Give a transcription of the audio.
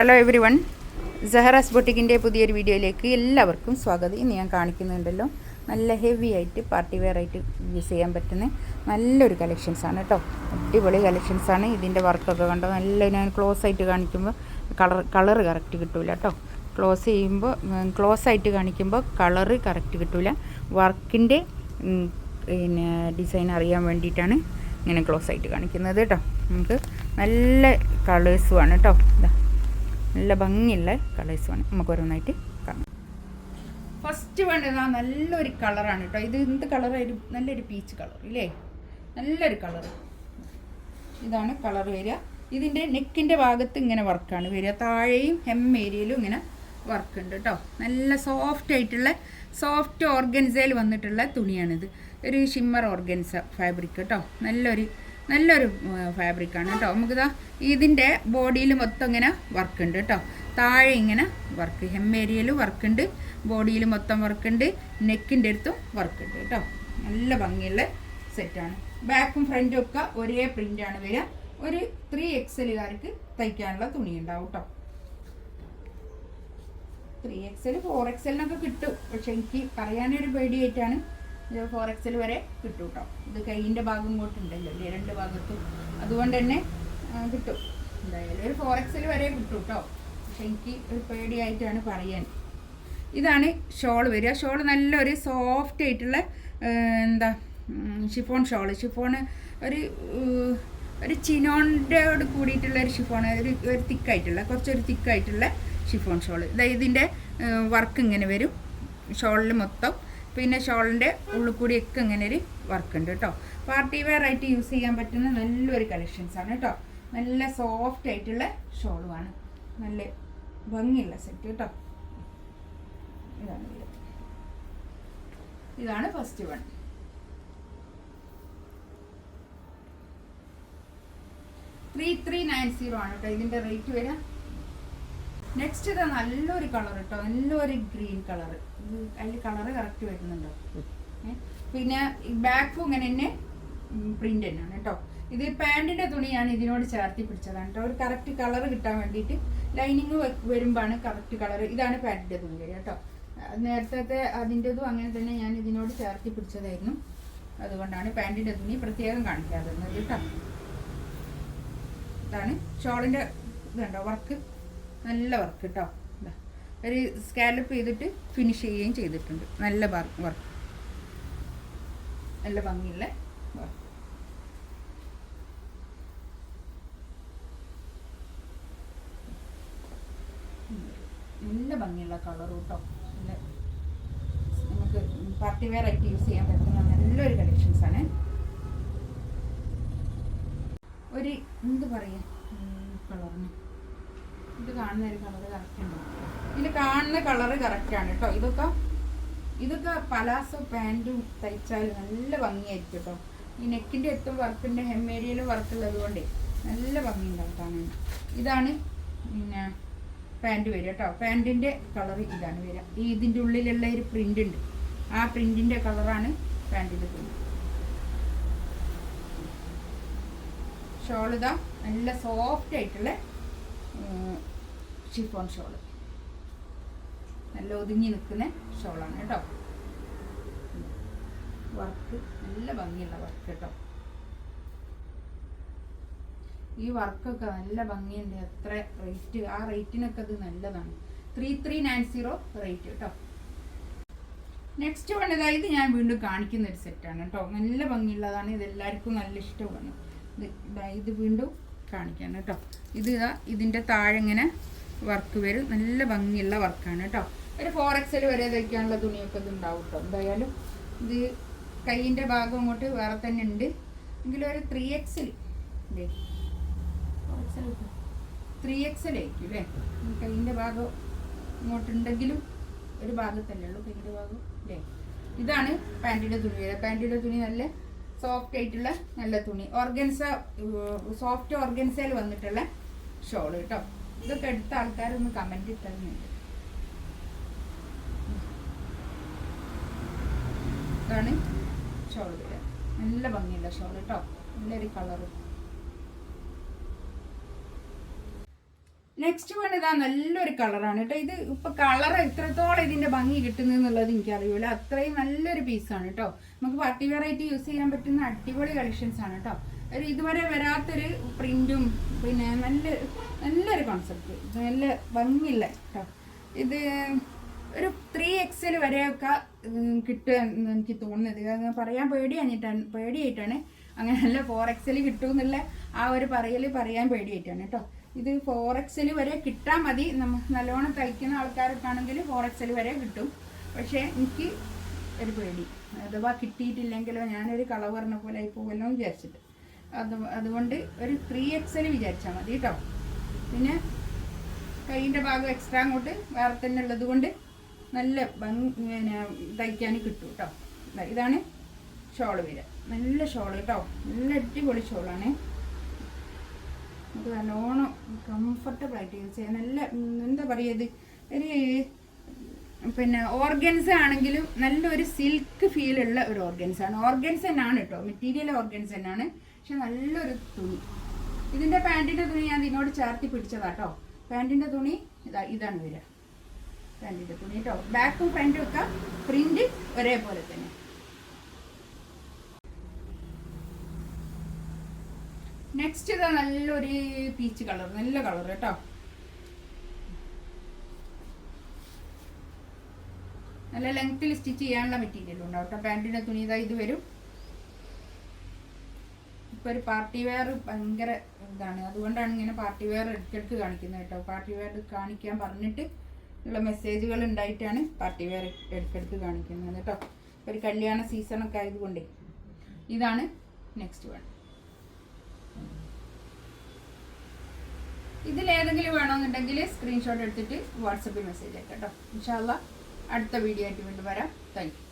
Hello every one, സഹറാസ് ബൊട്ടിക്കിൻ്റെ പുതിയൊരു വീഡിയോയിലേക്ക് എല്ലാവർക്കും സ്വാഗതം. ഇന്ന് ഞാൻ കാണിക്കുന്നുണ്ടല്ലോ നല്ല ഹെവി ആയിട്ട് പാർട്ടി വെയർ ആയിട്ട് യൂസ് ചെയ്യാൻ പറ്റുന്ന നല്ലൊരു കളക്ഷൻസാണ് കേട്ടോ. അടിപൊളി കളക്ഷൻസാണ്. ഇതിൻ്റെ വർക്കൊക്കെ കണ്ടോ, നല്ല ഞാൻ ക്ലോസ് ആയിട്ട് കാണിക്കുമ്പോൾ കളറ് കറക്റ്റ് കിട്ടില്ല കേട്ടോ. ക്ലോസ് ആയിട്ട് കാണിക്കുമ്പോൾ കളറ് കറക്റ്റ് കിട്ടില്ല. വർക്കിൻ്റെ പിന്നെ ഡിസൈൻ അറിയാൻ വേണ്ടിയിട്ടാണ് ഇങ്ങനെ ക്ലോസ് ആയിട്ട് കാണിക്കുന്നത് കേട്ടോ. നമുക്ക് നല്ല കളേഴ്സുമാണ് കേട്ടോ. നല്ല ഭംഗിയുള്ള കളേഴ്സുമാണ്. നമുക്ക് ഓരോന്നായിട്ട് കാണാം. ഫസ്റ്റ് വേണ്ടത് നല്ലൊരു കളറാണ് കേട്ടോ. ഇത് എന്ത് കളറായാലും നല്ലൊരു പീച്ച് കളർ ഇല്ലേ, നല്ലൊരു കളർ. ഇതാണ് കളർ വരിക. ഇതിൻ്റെ നെക്കിൻ്റെ ഭാഗത്ത് ഇങ്ങനെ വർക്കാണ് വരിക. താഴെയും ഹെം ഏരിയയിലും ഇങ്ങനെ വർക്ക് ഉണ്ട് കേട്ടോ. നല്ല സോഫ്റ്റ് ആയിട്ടുള്ള സോഫ്റ്റ് ഓർഗൻസയിൽ വന്നിട്ടുള്ള തുണിയാണിത്. ഒരു ഷിമ്മർ ഓർഗൻസ ഫാബ്രിക് കേട്ടോ. നല്ലൊരു ഫാബ്രിക്കാണ് കേട്ടോ. നമുക്കിതാ ഇതിൻ്റെ ബോഡിയിൽ മൊത്തം ഇങ്ങനെ വർക്ക് ഉണ്ട് കേട്ടോ. താഴെ ഇങ്ങനെ വർക്ക്, ഹെം ഏരിയയിൽ വർക്ക് ഉണ്ട്, ബോഡിയിൽ മൊത്തം വർക്ക് ഉണ്ട്, നെക്കിൻ്റെ അടുത്തും വർക്ക് ഉണ്ട് കേട്ടോ. നല്ല ഭംഗിയുള്ള സെറ്റാണ്. ബാക്കും ഫ്രണ്ടും ഒക്കെ ഒരേ പ്രിൻ്റാണ് വരിക. ഒരു 3XLകാർക്ക് തയ്ക്കാനുള്ള തുണി ഉണ്ടാവും കേട്ടോ. 3XL 4XLനൊക്കെ കിട്ടും, പക്ഷെ എനിക്ക് പറയാനൊരു പേടിയായിട്ടാണ്. 4XL വരെ കിട്ടും കേട്ടോ. ഇത് കൈയിൻ്റെ ഭാഗം ഇങ്ങോട്ടുണ്ടല്ലോ അല്ലേ, രണ്ട് ഭാഗത്തും, അതുകൊണ്ട് തന്നെ കിട്ടും. എന്തായാലും ഒരു 4XL വരെ കിട്ടും കേട്ടോ. പക്ഷെ എനിക്ക് ഒരു പേടിയായിട്ടാണ് പറയാൻ. ഇതാണ് ഷോൾ വരിക. ഷോൾ നല്ലൊരു സോഫ്റ്റ് ആയിട്ടുള്ള ഷിഫോൺ ഷോള്. ഷിഫോണ് ഒരു ചിനോണ്ടോട് കൂടിയിട്ടുള്ള ഒരു ഷിഫോൺ, ഒരു തിക്കായിട്ടുള്ള കുറച്ചൊരു തിക്കായിട്ടുള്ള ഷിഫോൺ ഷോള്. ഇതിൻ്റെ വർക്ക് ഇങ്ങനെ വരും ഷോളിൽ മൊത്തം. പിന്നെ ഷോളിൻ്റെ ഉള്ളിൽ കൂടിയൊക്കെ ഇങ്ങനെ ഒരു വർക്ക് ഉണ്ട് കേട്ടോ. പാർട്ടി വെയർ ആയിട്ട് യൂസ് ചെയ്യാൻ പറ്റുന്ന നല്ലൊരു കളക്ഷൻസാണ് കേട്ടോ. നല്ല സോഫ്റ്റ് ആയിട്ടുള്ള ഷോളുമാണ്. നല്ല ഭംഗിയുള്ള സെറ്റ് കേട്ടോ. ഇതാണ് ഫസ്റ്റ് വൺ. $3390 ആണ് കേട്ടോ ഇതിൻ്റെ റേറ്റ് വരിക. നെക്സ്റ്റ് ഇതാ നല്ലൊരു കളർ കേട്ടോ, നല്ലൊരു ഗ്രീൻ കളർ. അതിൽ കളറ് കറക്റ്റ് വരുന്നുണ്ടോ. പിന്നെ ബാക്കും ഇങ്ങനെ തന്നെ പ്രിന്റ് തന്നെയാണ് കേട്ടോ. ഇത് പാൻറ്റിൻ്റെ തുണി ഞാൻ ഇതിനോട് ചേർത്തി പിടിച്ചതാണ് കേട്ടോ, ഒരു കറക്റ്റ് കളർ കിട്ടാൻ വേണ്ടിയിട്ട്. ലൈനിങ് വരുമ്പോഴാണ് കറക്റ്റ് കളർ. ഇതാണ് പാൻറ്റിൻ്റെ തുണി വരിക കേട്ടോ. നേരത്തെ അതിൻ്റെതും അങ്ങനെ തന്നെ ഞാൻ ഇതിനോട് ചേർത്തി പിടിച്ചതായിരുന്നു, അതുകൊണ്ടാണ് പാൻറ്റിൻ്റെ തുണി പ്രത്യേകം കാണിക്കാതിരുന്നത് കേട്ടോ. ഇതാണ് ഷോളിൻ്റെ ഇതുണ്ടോ വർക്ക്, നല്ല വർക്ക് കേട്ടോ. ഒരു സ്കാലപ്പ് ചെയ്തിട്ട് ഫിനിഷ് ചെയ്യുകയും ചെയ്തിട്ടുണ്ട്. നല്ല വർക്ക്, നല്ല ഭംഗിയുള്ള വർക്ക്. നല്ല ഭംഗിയുള്ള കളർ കേട്ടോ. നല്ല നമുക്ക് പാർട്ടി വെയർ ആയിട്ട് യൂസ് ചെയ്യാൻ പറ്റുന്ന നല്ലൊരു കളക്ഷൻസാണ്. ഒരു എന്ത് പറയുക കളറിന്, ഇത് കാണുന്ന ഒരു കളറ് കറക്റ്റ് ഉണ്ട്. ഇതിൽ കാണുന്ന കളറ് കറക്റ്റാണ് കേട്ടോ. ഇതൊക്കെ പലാസോ പാൻറ്റും തയ്ച്ചാൽ നല്ല ഭംഗിയായിരിക്കും കേട്ടോ. ഈ നെക്കിൻ്റെ അടുത്തും വർക്കിൻ്റെ ഹെം ഏരിയയിലും വർക്കുള്ളത് കൊണ്ട് നല്ല ഭംഗി ഉണ്ടാവും കാണാൻ. ഇതാണ് പിന്നെ പാൻറ്റ് വരിക കേട്ടോ. പാൻറ്റിൻ്റെ കളറ് ഇതാണ് വരിക. ഇതിൻ്റെ ഉള്ളിലുള്ള ഒരു പ്രിൻ്റ് ഉണ്ട്, ആ പ്രിൻറ്റിൻ്റെ കളറാണ് പാൻറ്റിൻ്റെ തുണി. ഷോൾ ഇതാ നല്ല സോഫ്റ്റ് ആയിട്ടുള്ള ഷിഫോൺ ഷോള്, നല്ല ഒതുങ്ങി നിൽക്കുന്ന ഷോളാണ് കേട്ടോ. വർക്ക് നല്ല ഭംഗിയുള്ള വർക്ക് കേട്ടോ. ഈ വർക്കൊക്കെ നല്ല ഭംഗിയുണ്ട്. എത്ര റേറ്റ്, ആ റേറ്റിനൊക്കെ അത് നല്ലതാണ്. 3390 റേറ്റ് കേട്ടോ. നെക്സ്റ്റ് വേണ്ടത് ഇത് ഞാൻ വീണ്ടും കാണിക്കുന്ന ഒരു സെറ്റാണ് കേട്ടോ. നല്ല ഭംഗിയുള്ളതാണ്. ഇതെല്ലാവർക്കും നല്ല ഇഷ്ടമാണ്. ഇത് വീണ്ടും കാണിക്കാൻ കേട്ടോ. ഇതിൻ്റെ താഴെ ഇങ്ങനെ വർക്ക് വരും. നല്ല ഭംഗിയുള്ള വർക്കാണ് കേട്ടോ. ഒരു 4XL വരെ തയ്ക്കാനുള്ള തുണിയൊക്കെ ഇത് ഉണ്ടാവും കേട്ടോ. എന്തായാലും ഇത് കൈയിൻ്റെ ഭാഗം അങ്ങോട്ട് വേറെ തന്നെ ഉണ്ട്. എങ്കിലും ഒരു 3XL 3XL ആയിരിക്കും അല്ലേ. കൈയിൻ്റെ ഭാഗം ഇങ്ങോട്ടുണ്ടെങ്കിലും ഒരു ഭാഗത്തല്ലേ ഉള്ളൂ കൈയിൻ്റെ ഭാഗം അല്ലേ. ഇതാണ് പാൻറ്റിൻ്റെ തുണി വരിക. പാൻറ്റിൻ്റെ തുണി നല്ല സോഫ്റ്റ് ആയിട്ടുള്ള നല്ല തുണി, സോഫ്റ്റ് ഓർഗൻസയിൽ വന്നിട്ടുള്ള ഷോൾ കേട്ടോ. ഇതൊക്കെ എടുത്ത ആൾക്കാരൊന്ന് കമൻറ്റ് ഇട്ടിരുന്നുണ്ട്. ഇതാണ് ഷോൾ വരിക. നല്ല ഭംഗിയുള്ള ഷോൾ കേട്ടോ, നല്ലൊരു കളറ്. നെക്സ്റ്റ് വൺ ഇതാ നല്ലൊരു കളറാണ് കേട്ടോ. ഇത് ഇപ്പൊ കളർ എത്രത്തോളം ഇതിന്റെ ഭംഗി കിട്ടുന്നുള്ളത് എനിക്കറിയില്ല. അത്രയും നല്ലൊരു പീസാണ് കേട്ടോ. നമുക്ക് പാർട്ടി വെയർ ആയിട്ട് യൂസ് ചെയ്യാൻ പറ്റുന്ന അടിപൊളി കളക്ഷൻസ് ആണ് കേട്ടോ. ഒരു ഇതുവരെ വരാത്തൊരു പ്രിന്റും പിന്നെ നല്ലൊരു കോൺസെപ്റ്റ്, നല്ല ഭംഗിയില്ല കേട്ടോ. ഇത് ഒരു 3XL വരെയൊക്കെ കിട്ടുമെന്ന് എനിക്ക് തോന്നുന്നത്. അത് പറയാൻ പേടിയായിട്ടാണ്. അങ്ങനെയല്ല 4XL കിട്ടുമെന്നുള്ള ആ ഒരു പറയാൻ പേടിയായിട്ടാണ് കേട്ടോ. ഇത് 4XL വരെ കിട്ടാൻ മതി. നല്ലോണം തയ്ക്കുന്ന ആൾക്കാരൊക്കെ ആണെങ്കിൽ 4XL വരെ കിട്ടും. പക്ഷേ എനിക്ക് ഒരു പേടി, അഥവാ കിട്ടിയിട്ടില്ലെങ്കിലോ ഞാനൊരു കളവ് പറഞ്ഞ പോലെ ആയി പോകുമല്ലോ എന്ന് വിചാരിച്ചിട്ട് അതുകൊണ്ട് ഒരു 3XL വിചാരിച്ചാൽ മതി കേട്ടോ. പിന്നെ കൈയിൻ്റെ ഭാഗം എക്സ്ട്രാ അങ്ങോട്ട് വേറെ തന്നെ ഉള്ളത് കൊണ്ട് നല്ല പിന്നെ തയ്ക്കാൻ കിട്ടും കേട്ടോ. ഇതാണ് ഷോള് വരിക. നല്ല ഷോള് കേട്ടോ, നല്ല അടിപൊളി ഷോളാണ്. അത് നല്ലോണം കംഫർട്ടബിൾ ആയിട്ട് യൂസ് ചെയ്യാൻ നല്ല എന്താ പറയുക, ഇത് ഒരു പിന്നെ ഓർഗൻസ് ആണെങ്കിലും നല്ലൊരു സിൽക്ക് ഫീലുള്ള ഒരു ഓർഗൻസ് ആണ്. ഓർഗൻസ് തന്നെയാണ് കേട്ടോ, മെറ്റീരിയൽ ഓർഗൻസ് തന്നെയാണ്. പക്ഷെ നല്ലൊരു തുണി. ഇതിൻ്റെ പാൻറ്റിൻ്റെ തുണി ഞാൻ ഇതിനോട് ചേർത്തി പിടിച്ചതാട്ടോ. പാൻറ്റിൻ്റെ തുണി ഇതാണ് വരിക, പാൻറ്റിൻ്റെ തുണി കേട്ടോ. ബാക്കും ഫ്രണ്ടും ഒക്കെ പ്രിന്റ് ഒരേപോലെ തന്നെ. നെക്സ്റ്റ് ഇതാ നല്ലൊരു പീച്ച് കളർ, നല്ല കളർ കേട്ടോ. നല്ല ലെങ്ത്തിൽ സ്റ്റിച്ച് ചെയ്യാനുള്ള മെറ്റീരിയലും ഉണ്ടാവും കേട്ടോ. പാൻറ്റിൻ്റെ തുണി ഇതാ ഇത് വരും. ഇപ്പോൾ ഒരു പാർട്ടി വെയർ ഭയങ്കര ഇതാണ്, അതുകൊണ്ടാണ് ഇങ്ങനെ പാർട്ടി വെയർ ഇടയ്ക്കിടയ്ക്ക് കാണിക്കുന്നത് കേട്ടോ. പാർട്ടി വെയർ കാണിക്കാൻ പറഞ്ഞിട്ട് ഉള്ള മെസ്സേജുകൾ ഉണ്ടായിട്ടാണ് പാർട്ടി വെയർ ഇടയ്ക്കിടയ്ക്ക് കാണിക്കുന്നത് കേട്ടോ. ഒരു കല്യാണ സീസണൊക്കെ ആയതുകൊണ്ടേ. ഇതാണ് നെക്സ്റ്റ് വൺ. ഇതിലേതെങ്കിലും വേണമെന്നുണ്ടെങ്കിൽ സ്ക്രീൻഷോട്ട് എടുത്തിട്ട് വാട്സപ്പിൽ മെസ്സേജ് അയക്കാം കേട്ടോ. ഇൻഷാ അല്ലാഹ് അടുത്ത വീഡിയോ ആയിട്ട് വീണ്ടും വരാം. Thank you.